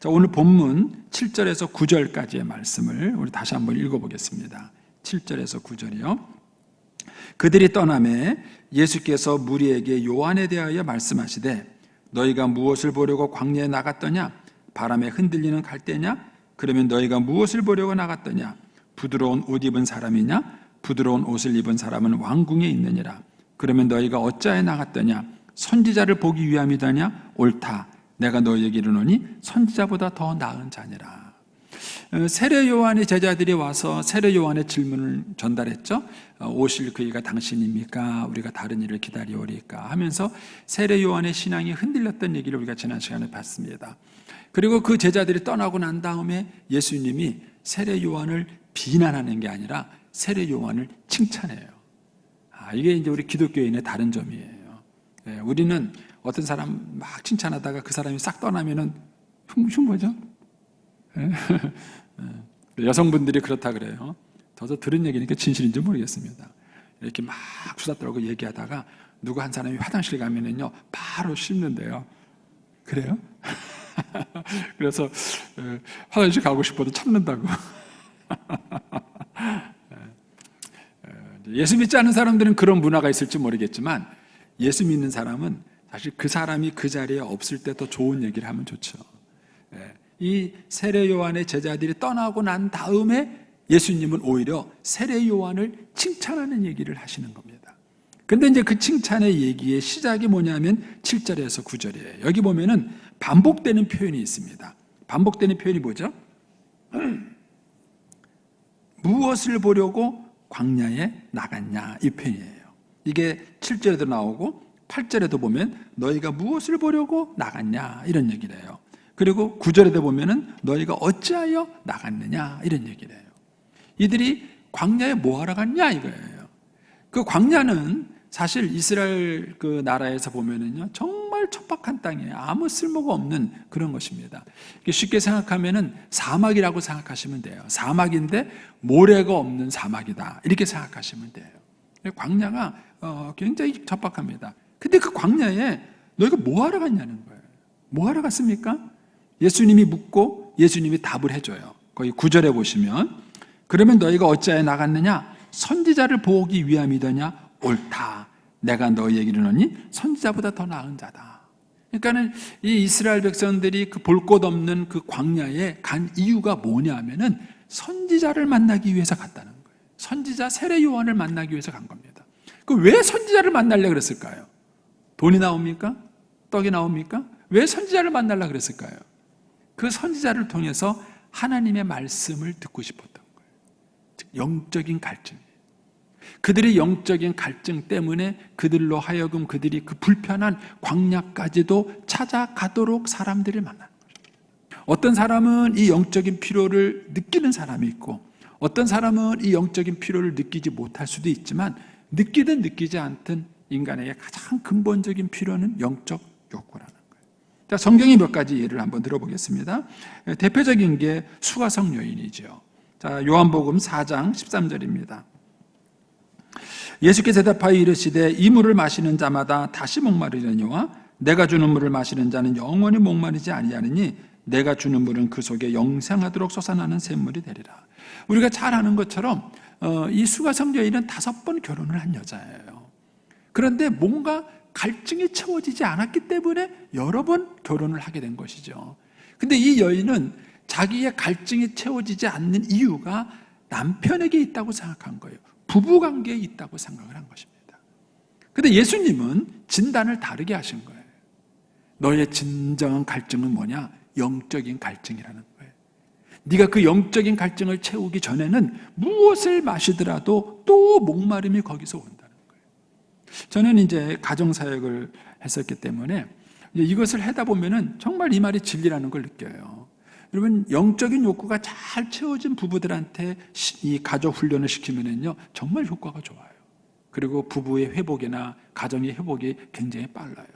자, 오늘 본문 7절에서 9절까지의 말씀을 우리 다시 한번 읽어보겠습니다. 7절에서 9절이요. 그들이 떠나매 예수께서 무리에게 요한에 대하여 말씀하시되 너희가 무엇을 보려고 광야에 나갔더냐? 바람에 흔들리는 갈대냐? 그러면 너희가 무엇을 보려고 나갔더냐? 부드러운 옷 입은 사람이냐? 부드러운 옷을 입은 사람은 왕궁에 있느니라. 그러면 너희가 어찌하여 나갔더냐? 선지자를 보기 위함이더냐? 옳다. 내가 너희에게 이르노니 선지자보다 더 나은 자니라. 세례 요한의 제자들이 와서 세례 요한의 질문을 전달했죠. 오실 그이가 당신입니까? 우리가 다른 일을 기다리오리까? 하면서 세례 요한의 신앙이 흔들렸던 얘기를 우리가 지난 시간에 봤습니다. 그리고 그 제자들이 떠나고 난 다음에 예수님이 세례 요한을 비난하는 게 아니라 세례 요한을 칭찬해요. 이게 이제 우리 기독교인의 다른 점이에요. 우리는 어떤 사람 막 칭찬하다가 그 사람이 싹 떠나면은 흉보죠. 여성분들이 그렇다 그래요. 저도 들은 얘기니까 진실인지 모르겠습니다. 이렇게 막 수다 떨고 얘기하다가 누구 한 사람이 화장실 가면은요 바로 씹는데요. 그래요? 그래서 화장실 가고 싶어도 참는다고. 예수 믿지 않는 사람들은 그런 문화가 있을지 모르겠지만 예수 믿는 사람은 사실 그 사람이 그 자리에 없을 때 더 좋은 얘기를 하면 좋죠. 이 세례 요한의 제자들이 떠나고 난 다음에 예수님은 오히려 세례 요한을 칭찬하는 얘기를 하시는 겁니다. 근데 이제 그 칭찬의 얘기의 시작이 뭐냐면 7절에서 9절이에요. 여기 보면은 반복되는 표현이 있습니다. 반복되는 표현이 뭐죠? 무엇을 보려고 광야에 나갔냐, 이 표현이에요. 이게 7절에도 나오고 8절에도 보면 너희가 무엇을 보려고 나갔냐, 이런 얘기를 해요. 그리고 9절에도 보면은 너희가 어찌하여 나갔느냐, 이런 얘기를 해요. 이들이 광야에 뭐 하러 갔냐, 이거예요. 그 광야는 사실 이스라엘 그 나라에서 보면은요 정말 척박한 땅이에요. 아무 쓸모가 없는 그런 것입니다. 쉽게 생각하면은 사막이라고 생각하시면 돼요. 사막인데 모래가 없는 사막이다, 이렇게 생각하시면 돼요. 광야가 굉장히 척박합니다. 근데 그 광야에 너희가 뭐 하러 갔냐는 거예요. 뭐 하러 갔습니까? 예수님이 묻고 예수님이 답을 해줘요. 거기 9절에 보시면 그러면 너희가 어찌하여 나갔느냐? 선지자를 보기 위함이더냐? 옳다. 내가 너희에게 이르노니 선지자보다 더 나은 자다. 그러니까는 이 이스라엘 백성들이 그 볼 것 없는 그 광야에 간 이유가 뭐냐면은 선지자를 만나기 위해서 갔다는 거예요. 선지자 세례 요한을 만나기 위해서 간 겁니다. 그 왜 선지자를 만나려고 그랬을까요? 돈이 나옵니까? 떡이 나옵니까? 왜 선지자를 만나려고 그랬을까요? 그 선지자를 통해서 하나님의 말씀을 듣고 싶었던 거예요. 즉 영적인 갈증. 그들의 영적인 갈증 때문에 그들로 하여금 그들이 그 불편한 광야까지도 찾아가도록 사람들을 만나는 거죠. 어떤 사람은 이 영적인 필요를 느끼는 사람이 있고 어떤 사람은 이 영적인 필요를 느끼지 못할 수도 있지만 느끼든 느끼지 않든 인간에게 가장 근본적인 필요는 영적 욕구라는 거예요. 자, 성경의 몇 가지 예를 한번 들어보겠습니다. 대표적인 게 수가성 여인이죠. 자, 요한복음 4장 13절입니다. 예수께서 대답하여 이르시되 이 물을 마시는 자마다 다시 목마르려니와 내가 주는 물을 마시는 자는 영원히 목마르지 아니하느니 내가 주는 물은 그 속에 영생하도록 솟아나는 샘물이 되리라. 우리가 잘 아는 것처럼 이 수가성 여인은 5번 결혼을 한 여자예요. 그런데 뭔가 갈증이 채워지지 않았기 때문에 여러 번 결혼을 하게 된 것이죠. 근데 이 여인은 자기의 갈증이 채워지지 않는 이유가 남편에게 있다고 생각한 거예요. 부부관계에 있다고 생각을 한 것입니다. 그런데 예수님은 진단을 다르게 하신 거예요. 너의 진정한 갈증은 뭐냐? 영적인 갈증이라는 거예요. 네가 그 영적인 갈증을 채우기 전에는 무엇을 마시더라도 또 목마름이 거기서 온다는 거예요. 저는 이제 가정사역을 했었기 때문에 이것을 하다 보면은 정말 이 말이 진리라는 걸 느껴요. 여러분, 영적인 욕구가 잘 채워진 부부들한테 이 가족 훈련을 시키면은요 정말 효과가 좋아요. 그리고 부부의 회복이나 가정의 회복이 굉장히 빨라요.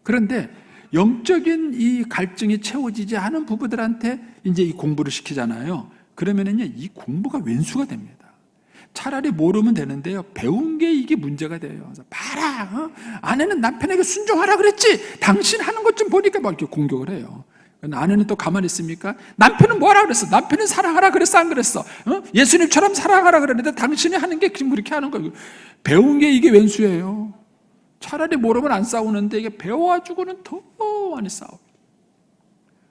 그런데 영적인 이 갈증이 채워지지 않은 부부들한테 이제 이 공부를 시키잖아요. 그러면은요 이 공부가 왼수가 됩니다. 차라리 모르면 되는데요, 배운 게 이게 문제가 돼요. 그래서 봐라, 아내는 남편에게 순종하라 그랬지, 당신 하는 것 좀 보니까 막 이렇게 공격을 해요. 아내는 또 가만히 있습니까? 남편은 뭐라 그랬어? 남편은 사랑하라 그랬어, 안 그랬어? 예수님처럼 사랑하라 그랬는데 당신이 하는 게 지금 그렇게 하는 거예요. 배운 게 이게 왼수예요. 차라리 모르면 안 싸우는데 이게 배워가지고는 더 많이 싸워요.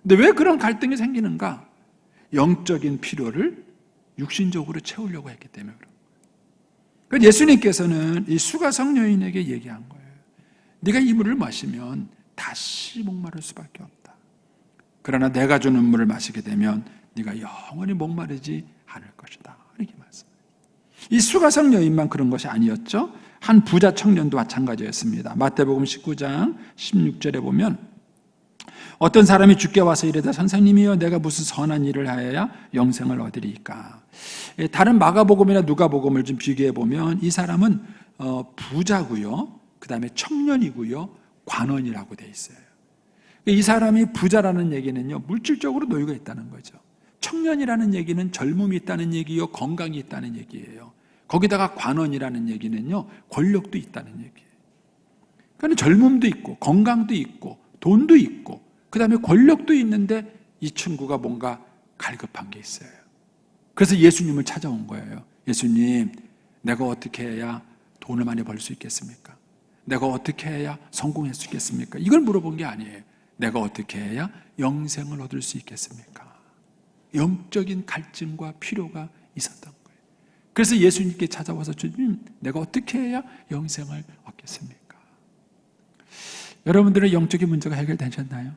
근데 왜 그런 갈등이 생기는가? 영적인 필요를 육신적으로 채우려고 했기 때문에 그런 거예요. 그래서 예수님께서는 이 수가성 여인에게 얘기한 거예요. 네가 이 물을 마시면 다시 목마를 수밖에 없다. 그러나 내가 주는 물을 마시게 되면 네가 영원히 목마르지 않을 것이다. 이렇게 말씀해요. 이 수가성 여인만 그런 것이 아니었죠. 한 부자 청년도 마찬가지였습니다. 마태복음 19장 16절에 보면 어떤 사람이 주께 와서 이르되 선생님이여 내가 무슨 선한 일을 하여야 영생을 얻으리이까. 다른 마가복음이나 누가복음을 좀 비교해 보면 이 사람은 부자고요, 그 다음에 청년이고요, 관원이라고 돼 있어요. 이 사람이 부자라는 얘기는요, 물질적으로 노유가 있다는 거죠. 청년이라는 얘기는 젊음이 있다는 얘기요, 건강이 있다는 얘기예요. 거기다가 관원이라는 얘기는요, 권력도 있다는 얘기예요. 그러니까 젊음도 있고 건강도 있고 돈도 있고 그 다음에 권력도 있는데 이 친구가 뭔가 갈급한 게 있어요. 그래서 예수님을 찾아온 거예요. 예수님, 내가 어떻게 해야 돈을 많이 벌 수 있겠습니까? 내가 어떻게 해야 성공할 수 있겠습니까? 이걸 물어본 게 아니에요. 내가 어떻게 해야 영생을 얻을 수 있겠습니까? 영적인 갈증과 필요가 있었던 거예요. 그래서 예수님께 찾아와서 주님, 내가 어떻게 해야 영생을 얻겠습니까? 여러분들의 영적인 문제가 해결되셨나요?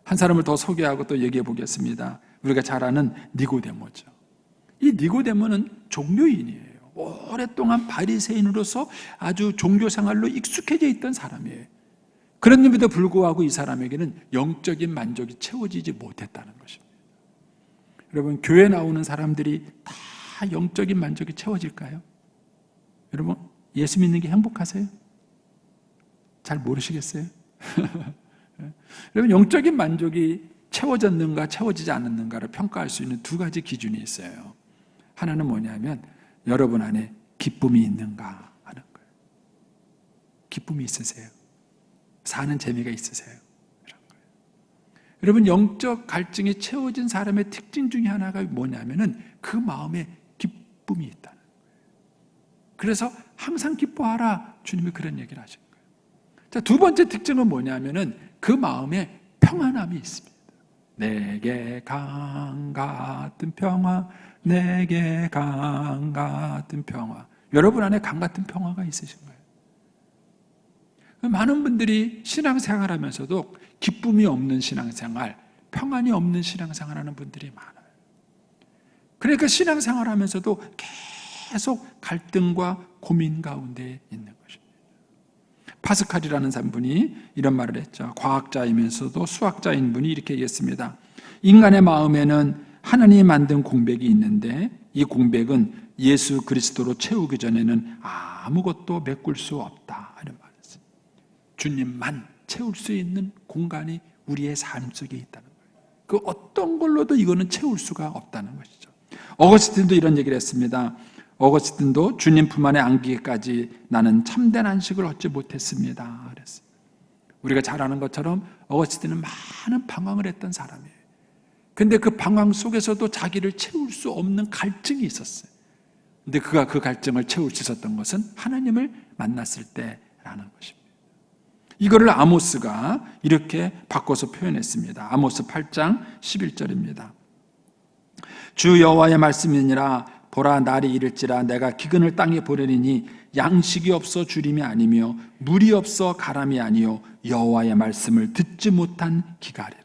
한 사람을 더 소개하고 또 얘기해 보겠습니다. 우리가 잘 아는 니고데모죠. 이 니고데모는 종교인이에요. 오랫동안 바리새인으로서 아주 종교 생활로 익숙해져 있던 사람이에요. 그런데도 불구하고 이 사람에게는 영적인 만족이 채워지지 못했다는 것입니다. 여러분, 교회 나오는 사람들이 다 영적인 만족이 채워질까요? 여러분, 예수 믿는 게 행복하세요? 잘 모르시겠어요? 여러분, 영적인 만족이 채워졌는가 채워지지 않았는가를 평가할 수 있는 두 가지 기준이 있어요. 하나는 뭐냐면 여러분 안에 기쁨이 있는가 하는 거예요. 기쁨이 있으세요? 사는 재미가 있으세요? 이런 거예요. 여러분, 영적 갈증이 채워진 사람의 특징 중에 하나가 뭐냐면은 그 마음에 기쁨이 있다는 거예요. 그래서 항상 기뻐하라, 주님이 그런 얘기를 하신 거예요. 자, 두 번째 특징은 뭐냐면은 그 마음에 평안함이 있습니다. 내게 강 같은 평화, 내게 강 같은 평화. 여러분 안에 강 같은 평화가 있으신 거예요. 많은 분들이 신앙생활 하면서도 기쁨이 없는 신앙생활, 평안이 없는 신앙생활 하는 분들이 많아요. 그러니까 신앙생활 하면서도 계속 갈등과 고민 가운데 있는 것입니다. 파스칼이라는 분이 이런 말을 했죠. 과학자이면서도 수학자인 분이 이렇게 얘기했습니다. 인간의 마음에는 하나님이 만든 공백이 있는데 이 공백은 예수 그리스도로 채우기 전에는 아무것도 메꿀 수 없다, 이런 말을 했어요. 주님만 채울 수 있는 공간이 우리의 삶 속에 있다는 거예요. 그 어떤 걸로도 이거는 채울 수가 없다는 것이죠. 어거스틴도 이런 얘기를 했습니다. 어거스틴도 주님 품 안에 안기기까지 나는 참된 안식을 얻지 못했습니다, 그랬어요. 우리가 잘 아는 것처럼 어거스틴은 많은 방황을 했던 사람이에요. 근데 그 방황 속에서도 자기를 채울 수 없는 갈증이 있었어요. 근데 그가 그 갈증을 채울 수 있었던 것은 하나님을 만났을 때라는 것입니다. 이거를 아모스가 이렇게 바꿔서 표현했습니다. 아모스 8장 11절입니다. 주 여호와의 말씀이니라. 보라, 날이 이를지라 내가 기근을 땅에 보내리니 양식이 없어 주림이 아니며 물이 없어 가람이 아니요 여호와의 말씀을 듣지 못한 기갈이라.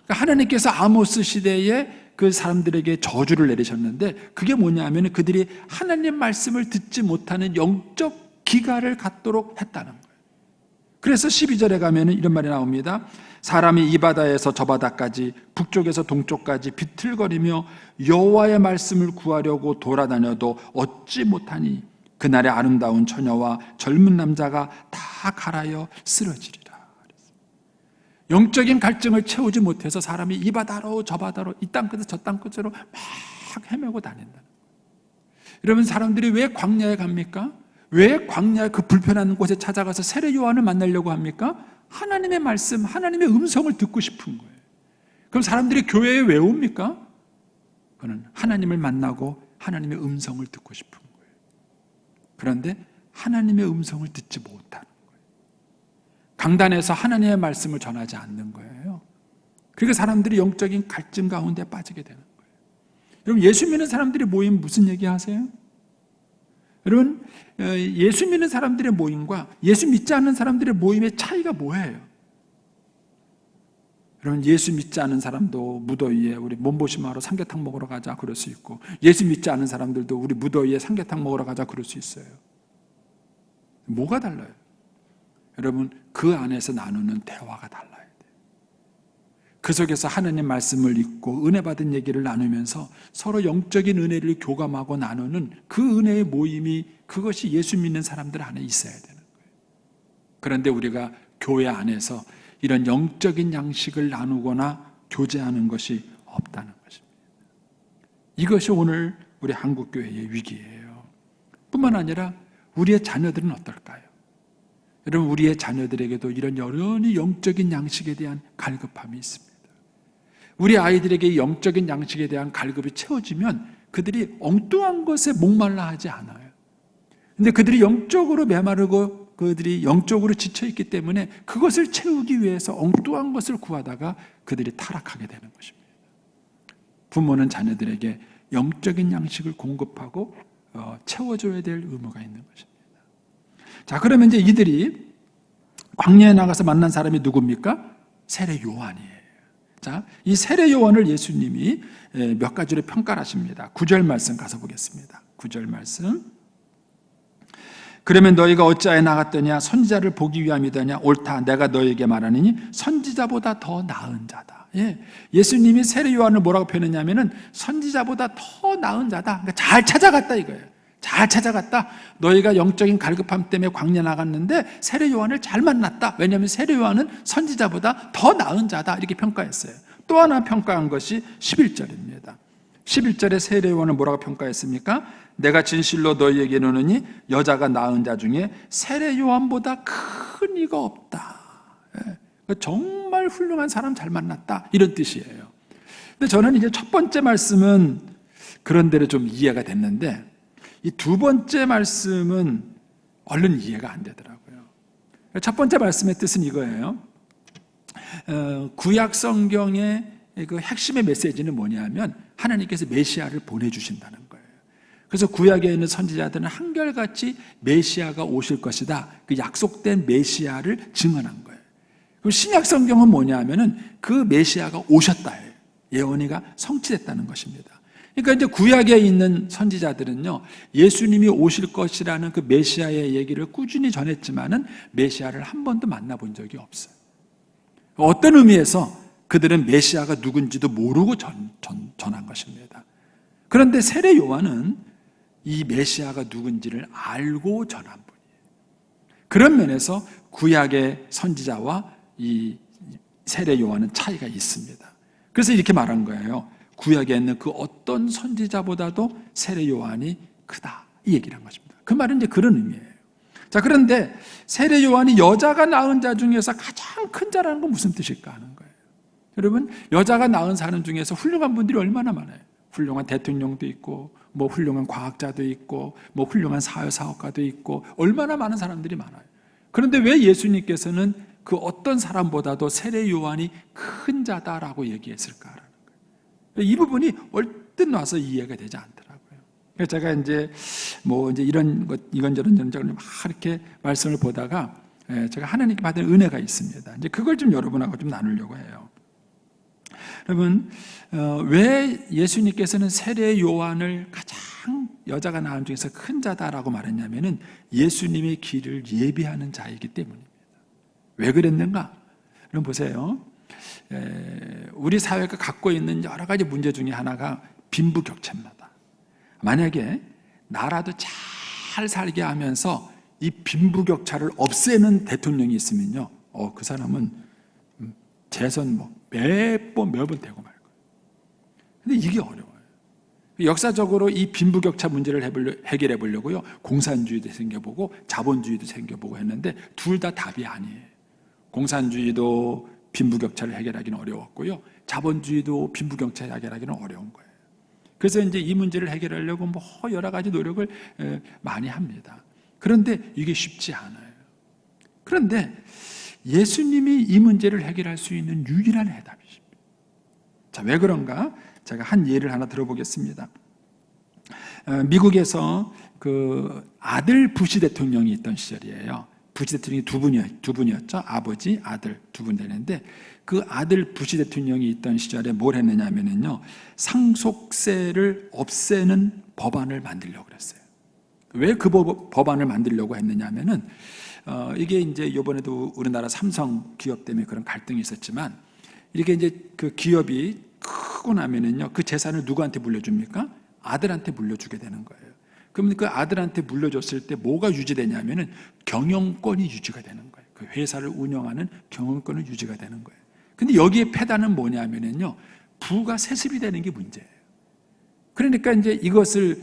그러니까 하나님께서 아모스 시대에 그 사람들에게 저주를 내리셨는데 그게 뭐냐면 그들이 하나님 말씀을 듣지 못하는 영적 기갈을 갖도록 했다는 거예요. 그래서 12절에 가면 이런 말이 나옵니다. 사람이 이 바다에서 저 바다까지 북쪽에서 동쪽까지 비틀거리며 여호와의 말씀을 구하려고 돌아다녀도 얻지 못하니 그날의 아름다운 처녀와 젊은 남자가 다 갈아여 쓰러지리라. 영적인 갈증을 채우지 못해서 사람이 이 바다로 저 바다로 이 땅 끝에서 저 땅 끝으로 막 헤매고 다닌다. 여러분, 사람들이 왜 광야에 갑니까? 왜 광야의 그 불편한 곳에 찾아가서 세례 요한을 만나려고 합니까? 하나님의 말씀, 하나님의 음성을 듣고 싶은 거예요. 그럼 사람들이 교회에 왜 옵니까? 그는 하나님을 만나고 하나님의 음성을 듣고 싶은 거예요. 그런데 하나님의 음성을 듣지 못하는 거예요. 강단에서 하나님의 말씀을 전하지 않는 거예요. 그러니까 사람들이 영적인 갈증 가운데 빠지게 되는 거예요. 여러분, 예수 믿는 사람들이 모이면 무슨 얘기 하세요? 여러분, 예수 믿는 사람들의 모임과 예수 믿지 않는 사람들의 모임의 차이가 뭐예요? 여러분, 예수 믿지 않은 사람도 무더위에 우리 몸보심하러 삼계탕 먹으러 가자 그럴 수 있고, 예수 믿지 않은 사람들도 우리 무더위에 삼계탕 먹으러 가자 그럴 수 있어요. 뭐가 달라요? 여러분, 그 안에서 나누는 대화가 달라야 돼요. 그 속에서 하나님 말씀을 읽고 은혜 받은 얘기를 나누면서 서로 영적인 은혜를 교감하고 나누는 그 은혜의 모임이, 그것이 예수 믿는 사람들 안에 있어야 되는 거예요. 그런데 우리가 교회 안에서 이런 영적인 양식을 나누거나 교제하는 것이 없다는 것입니다. 이것이 오늘 우리 한국교회의 위기예요. 뿐만 아니라 우리의 자녀들은 어떨까요? 여러분, 우리의 자녀들에게도 이런 여전히 영적인 양식에 대한 갈급함이 있습니다. 우리 아이들에게 영적인 양식에 대한 갈급이 채워지면 그들이 엉뚱한 것에 목말라 하지 않아요. 근데 그들이 영적으로 메마르고 그들이 영적으로 지쳐있기 때문에 그것을 채우기 위해서 엉뚱한 것을 구하다가 그들이 타락하게 되는 것입니다. 부모는 자녀들에게 영적인 양식을 공급하고 채워줘야 될 의무가 있는 것입니다. 자, 그러면 이제 이들이 광야에 나가서 만난 사람이 누굽니까? 세례 요한이에요. 자, 이 세례 요한을 예수님이 몇 가지로 평가를 하십니다. 9절 말씀 가서 보겠습니다. 9절 말씀. 그러면 너희가 어찌하여 나갔더냐? 선지자를 보기 위함이더냐? 옳다, 내가 너희에게 말하느니 선지자보다 더 나은 자다. 예수님이 세례 요한을 뭐라고 표현했냐면은 선지자보다 더 나은 자다. 그러니까 잘 찾아갔다 이거예요. 잘 찾아갔다. 너희가 영적인 갈급함 때문에 광야 나갔는데 세례 요한을 잘 만났다. 왜냐하면 세례 요한은 선지자보다 더 나은 자다. 이렇게 평가했어요. 또 하나 평가한 것이 11절입니다. 11절에 세례 요한을 뭐라고 평가했습니까? 내가 진실로 너희에게 이르노니 여자가 낳은 자 중에 세례 요한보다 큰 이가 없다. 정말 훌륭한 사람 잘 만났다, 이런 뜻이에요. 근데 저는 이제 첫 번째 말씀은 그런 대로 좀 이해가 됐는데 이 두 번째 말씀은 얼른 이해가 안 되더라고요. 첫 번째 말씀의 뜻은 이거예요. 구약 성경의 그 핵심의 메시지는 뭐냐면 하나님께서 메시아를 보내주신다는 거예요. 그래서 구약에 있는 선지자들은 한결같이 메시아가 오실 것이다, 그 약속된 메시아를 증언한 거예요. 그리고 신약 성경은 뭐냐면은 그 메시아가 오셨다예요. 예언이가 성취됐다는 것입니다. 그러니까 이제 구약에 있는 선지자들은요, 예수님이 오실 것이라는 그 메시아의 얘기를 꾸준히 전했지만은 메시아를 한 번도 만나본 적이 없어요. 어떤 의미에서 그들은 메시아가 누군지도 모르고 전한 것입니다. 그런데 세례 요한은 이 메시아가 누군지를 알고 전한 분이에요. 그런 면에서 구약의 선지자와 이 세례 요한은 차이가 있습니다. 그래서 이렇게 말한 거예요. 구약에 있는 그 어떤 선지자보다도 세례 요한이 크다, 이 얘기를 한 것입니다. 그 말은 이제 그런 의미예요. 자, 그런데 세례 요한이 여자가 낳은 자 중에서 가장 큰 자라는 건 무슨 뜻일까 하는 거예요. 여러분, 여자가 낳은 사람 중에서 훌륭한 분들이 얼마나 많아요. 훌륭한 대통령도 있고, 뭐 훌륭한 과학자도 있고, 뭐 훌륭한 사회사업가도 있고, 얼마나 많은 사람들이 많아요. 그런데 왜 예수님께서는 그 어떤 사람보다도 세례 요한이 큰 자다라고 얘기했을까라는 거예요. 이 부분이 얼뜻 놔서 이해가 되지 않더라고요. 그래서 제가 이제 뭐 이제 이런 것, 이런저런 막 이렇게 말씀을 보다가 제가 하나님께 받은 은혜가 있습니다. 이제 그걸 좀 여러분하고 좀 나누려고 해요. 여러분, 왜 예수님께서는 세례 요한을 가장 여자가 낳은 중에서 큰 자다라고 말했냐면은 예수님의 길을 예비하는 자이기 때문입니다. 왜 그랬는가? 여러분 보세요. 우리 사회가 갖고 있는 여러 가지 문제 중에 하나가 빈부격차입니다. 만약에 나라도 잘 살게 하면서 이 빈부격차를 없애는 대통령이 있으면요, 그 사람은 재선 매번 되고 말 거예요. 근데 이게 어려워요. 역사적으로 이 빈부격차 문제를 해결해 보려고요, 공산주의도 생겨보고 자본주의도 생겨보고 했는데 둘 다 답이 아니에요. 공산주의도 빈부격차를 해결하기는 어려웠고요. 자본주의도 빈부격차를 해결하기는 어려운 거예요. 그래서 이제 이 문제를 해결하려고 여러 가지 노력을 많이 합니다. 그런데 이게 쉽지 않아요. 그런데 예수님이 이 문제를 해결할 수 있는 유일한 해답이십니다. 자, 왜 그런가? 제가 한 예를 하나 들어보겠습니다. 미국에서 그 아들 부시 대통령이 있던 시절이에요. 부시 대통령이 두 분이었죠. 아버지, 아들 두 분 되는데 그 아들 부시 대통령이 있던 시절에 뭘 했느냐면요, 상속세를 없애는 법안을 만들려고 그랬어요. 왜 그 법안을 만들려고 했느냐면은 이게 이제 이번에도 우리나라 삼성 기업 때문에 그런 갈등이 있었지만, 이렇게 이제 그 기업이 크고 나면은요, 그 재산을 누구한테 물려줍니까? 아들한테 물려주게 되는 거예요. 그러면 그 아들한테 물려줬을 때 뭐가 유지되냐면은 경영권이 유지가 되는 거예요. 그 회사를 운영하는 경영권은 유지가 되는 거예요. 근데 여기에 폐단은 뭐냐면은요, 부가 세습이 되는 게 문제예요. 그러니까 이제 이것을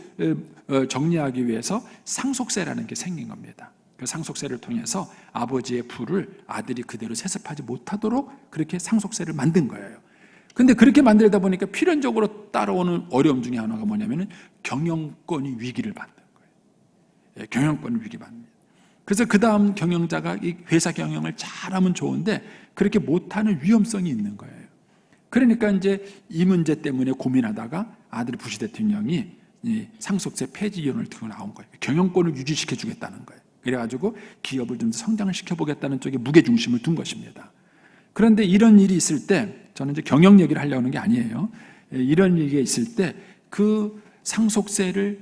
정리하기 위해서 상속세라는 게 생긴 겁니다. 그 상속세를 통해서 아버지의 부를 아들이 그대로 세습하지 못하도록 그렇게 상속세를 만든 거예요. 근데 그렇게 만들다 보니까 필연적으로 따라오는 어려움 중에 하나가 뭐냐면은 경영권이 위기를 받는 거예요. 경영권이 위기받는. 그래서 그 다음 경영자가 이 회사 경영을 잘하면 좋은데 그렇게 못하는 위험성이 있는 거예요. 그러니까 이제 이 문제 때문에 고민하다가 아들 부시 대통령이 이 상속세 폐지위원회를 들고 나온 거예요. 경영권을 유지시켜 주겠다는 거예요. 그래가지고 기업을 좀 성장을 시켜보겠다는 쪽에 무게중심을 둔 것입니다. 그런데 이런 일이 있을 때, 저는 이제 경영 얘기를 하려는 게 아니에요. 이런 얘기가 있을 때 그 상속세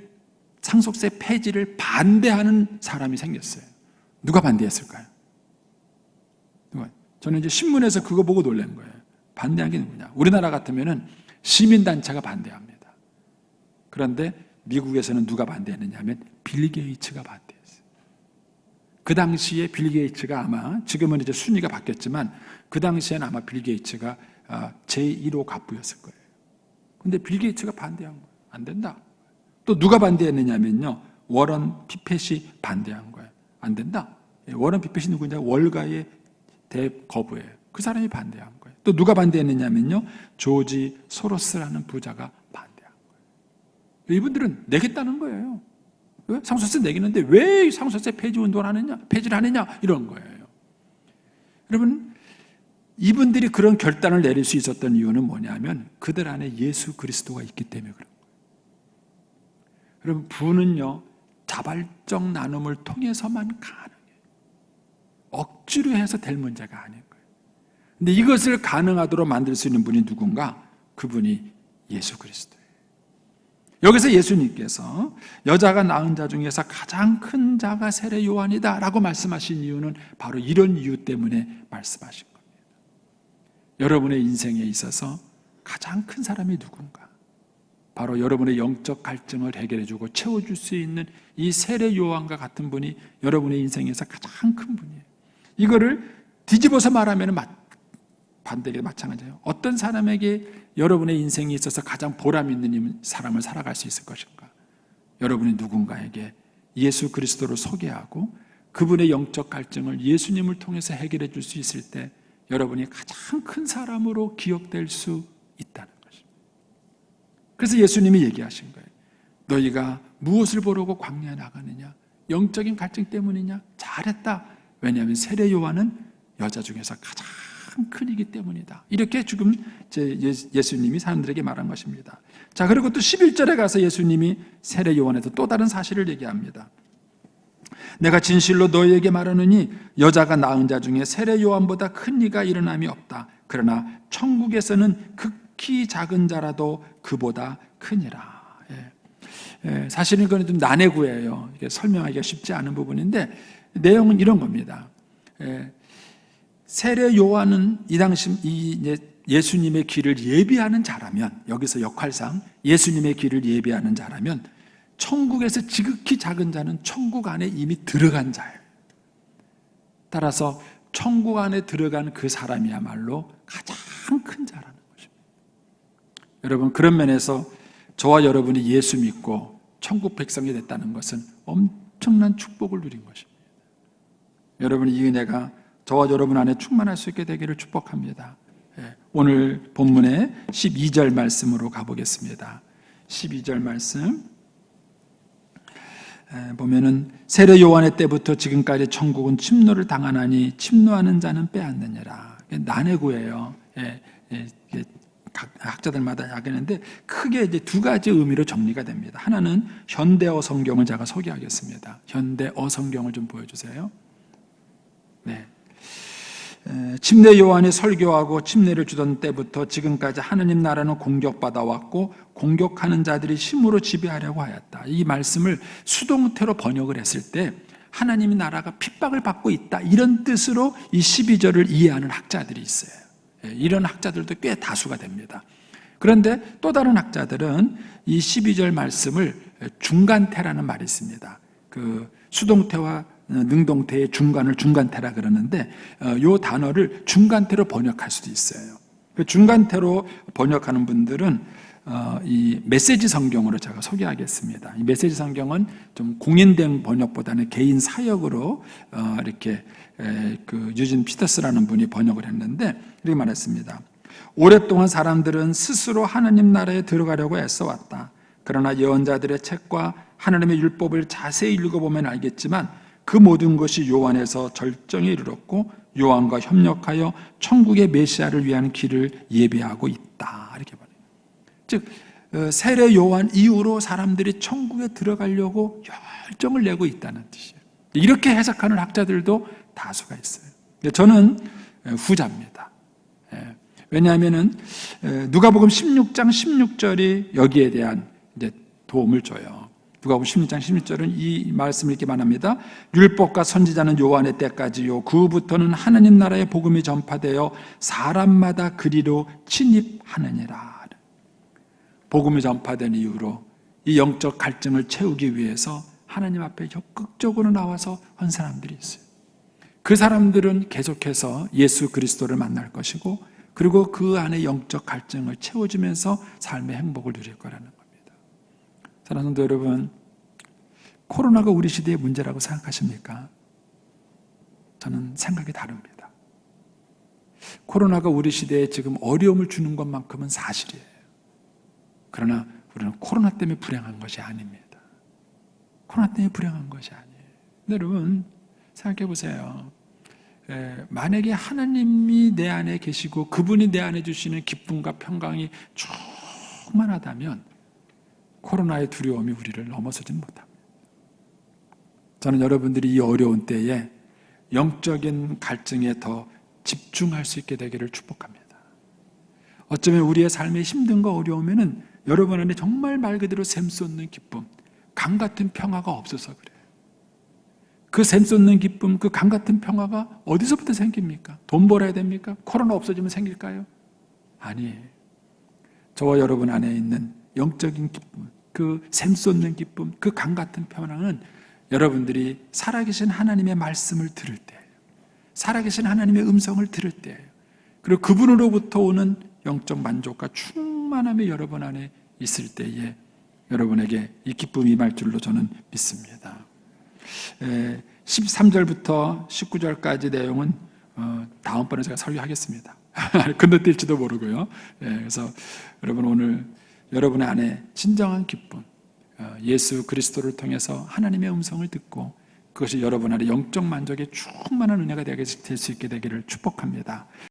폐지를 반대하는 사람이 생겼어요. 누가 반대했을까요? 저는 이제 신문에서 그거 보고 놀란 거예요. 반대한 게 누구냐? 우리나라 같으면은 시민단체가 반대합니다. 그런데 미국에서는 누가 반대했느냐 하면 빌 게이츠가 반대했어요. 그 당시에 빌 게이츠가 아마, 지금은 이제 순위가 바뀌었지만 그 당시에는 아마 빌 게이츠가 제1호 갑부였을 거예요. 근데 빌 게이츠가 반대한 거예요. 안 된다. 또 누가 반대했느냐면요, 워런 피펫이 반대한 거예요. 안 된다. 워런 피펫이 누구냐? 월가의 대거부예요. 그 사람이 반대한 거예요. 또 누가 반대했느냐면요, 조지 소로스라는 부자가 반대한 거예요. 이분들은 내겠다는 거예요. 왜? 상속세 내기는데 왜 상속세 폐지 운동을 하느냐, 폐지를 하느냐, 이런 거예요. 여러분, 이분들이 그런 결단을 내릴 수 있었던 이유는 뭐냐면 그들 안에 예수 그리스도가 있기 때문에 그런 거예요. 여러분, 부는요, 자발적 나눔을 통해서만 가능해요. 억지로 해서 될 문제가 아닌 거예요. 근데 이것을 가능하도록 만들 수 있는 분이 누군가? 그분이 예수 그리스도예요. 여기서 예수님께서 여자가 낳은 자 중에서 가장 큰 자가 세례 요한이다 라고 말씀하신 이유는 바로 이런 이유 때문에 말씀하신 겁니다. 여러분의 인생에 있어서 가장 큰 사람이 누군가? 바로 여러분의 영적 갈증을 해결해주고 채워줄 수 있는 이 세례 요한과 같은 분이 여러분의 인생에서 가장 큰 분이에요. 이거를 뒤집어서 말하면 반대로 마찬가지예요. 어떤 사람에게 여러분의 인생에 있어서 가장 보람 있는 사람을 살아갈 수 있을 것인가? 여러분이 누군가에게 예수 그리스도를 소개하고 그분의 영적 갈증을 예수님을 통해서 해결해 줄 수 있을 때 여러분이 가장 큰 사람으로 기억될 수 있다는 것입니다. 그래서 예수님이 얘기하신 거예요. 너희가 무엇을 보려고 광야에 나가느냐? 영적인 갈증 때문이냐? 잘했다. 왜냐하면 세례 요한은 여자 중에서 가장 큰 이기 때문이다. 이렇게 지금 예수님이 사람들에게 말한 것입니다. 자, 그리고 또 11절에 가서 예수님이 세례 요한에서 또 다른 사실을 얘기합니다. 내가 진실로 너희에게 말하노니 여자가 낳은 자 중에 세례 요한보다 큰 이가 일어남이 없다. 그러나 천국에서는 극히 작은 자라도 그보다 크니라. 사실은 이건 좀 난해구예요. 이게 설명하기가 쉽지 않은 부분인데 내용은 이런 겁니다. 세례 요한은 이 당시 예수님의 길을 예비하는 자라면, 여기서 역할상 예수님의 길을 예비하는 자라면 천국에서 지극히 작은 자는 천국 안에 이미 들어간 자예요. 따라서 천국 안에 들어간 그 사람이야말로 가장 큰 자라는 것입니다. 여러분, 그런 면에서 저와 여러분이 예수 믿고 천국 백성이 됐다는 것은 엄청난 축복을 누린 것입니다. 여러분, 이 은혜가 저와 여러분 안에 충만할 수 있게 되기를 축복합니다. 오늘 본문의 12절 말씀으로 가보겠습니다. 12절 말씀 보면은 세례 요한의 때부터 지금까지 천국은 침노를 당하나니 침노하는 자는 빼앗느니라. 난해구예요. 각 학자들마다 약했는데 크게 이제 두 가지 의미로 정리가 됩니다. 하나는 현대어 성경을 제가 소개하겠습니다. 현대어 성경을 좀 보여주세요. 네. 침례 요한이 설교하고 침례를 주던 때부터 지금까지 하느님 나라는 공격받아 왔고 공격하는 자들이 힘으로 지배하려고 하였다. 이 말씀을 수동태로 번역을 했을 때 하나님의 나라가 핍박을 받고 있다, 이런 뜻으로 이 12절을 이해하는 학자들이 있어요. 이런 학자들도 꽤 다수가 됩니다. 그런데 또 다른 학자들은 이 12절 말씀을 중간태라는 말이 있습니다. 그 수동태와 능동태의 중간을 중간태라 그러는데 이 단어를 중간태로 번역할 수도 있어요. 그 중간태로 번역하는 분들은 이 메시지 성경으로 제가 소개하겠습니다. 이 메시지 성경은 좀 공인된 번역보다는 개인 사역으로 이렇게 그 유진 피터스라는 분이 번역을 했는데 이렇게 말했습니다. 오랫동안 사람들은 스스로 하나님 나라에 들어가려고 애써왔다. 그러나 예언자들의 책과 하나님의 율법을 자세히 읽어보면 알겠지만 그 모든 것이 요한에서 절정에 이르렀고 요한과 협력하여 천국의 메시아를 위한 길을 예비하고 있다, 이렇게 말해요. 즉 세례 요한 이후로 사람들이 천국에 들어가려고 열정을 내고 있다는 뜻이에요. 이렇게 해석하는 학자들도 다수가 있어요. 저는 후자입니다. 왜냐하면은 누가복음 16장 16절이 여기에 대한 이제 도움을 줘요. 누가복음 16장 16절은 이 말씀을 이렇게 말합니다. 율법과 선지자는 요한의 때까지요, 그 후부터는 하나님 나라의 복음이 전파되어 사람마다 그리로 침입하느니라. 복음이 전파된 이후로 이 영적 갈증을 채우기 위해서 하나님 앞에 적극적으로 나와서 한 사람들이 있어요. 그 사람들은 계속해서 예수 그리스도를 만날 것이고, 그리고 그 안에 영적 갈증을 채워주면서 삶의 행복을 누릴 거라는 겁니다. 사랑하는 성도 여러분, 코로나가 우리 시대의 문제라고 생각하십니까? 저는 생각이 다릅니다. 코로나가 우리 시대에 지금 어려움을 주는 것만큼은 사실이에요. 그러나 우리는 코로나 때문에 불행한 것이 아닙니다. 코로나 때문에 불행한 것이 아니에요. 여러분 생각해 보세요. 만약에 하나님이 내 안에 계시고 그분이 내 안에 주시는 기쁨과 평강이 충만하다면 코로나의 두려움이 우리를 넘어서지는 못합니다. 저는 여러분들이 이 어려운 때에 영적인 갈증에 더 집중할 수 있게 되기를 축복합니다. 어쩌면 우리의 삶에 힘든가 어려우면은 여러분 안에 정말 말 그대로 샘솟는 기쁨, 강 같은 평화가 없어서 그래요. 그 샘솟는 기쁨, 그 강 같은 평화가 어디서부터 생깁니까? 돈 벌어야 됩니까? 코로나 없어지면 생길까요? 아니에요. 저와 여러분 안에 있는 영적인 기쁨, 그 샘솟는 기쁨, 그 강 같은 평화는 여러분들이 살아계신 하나님의 말씀을 들을 때예요. 살아계신 하나님의 음성을 들을 때예요. 그리고 그분으로부터 오는 영적 만족과 충만함이 여러분 안에 있을 때에 여러분에게 이 기쁨이 임할 줄로 저는 믿습니다. 13절부터 19절까지 내용은 다음번에 제가 설교하겠습니다. 건너뛸지도 모르고요. 그래서 여러분 오늘 여러분의 안에 진정한 기쁨, 예수 그리스도를 통해서 하나님의 음성을 듣고 그것이 여러분 안에 영적 만족의 충만한 은혜가 될 수 있게 되기를 축복합니다.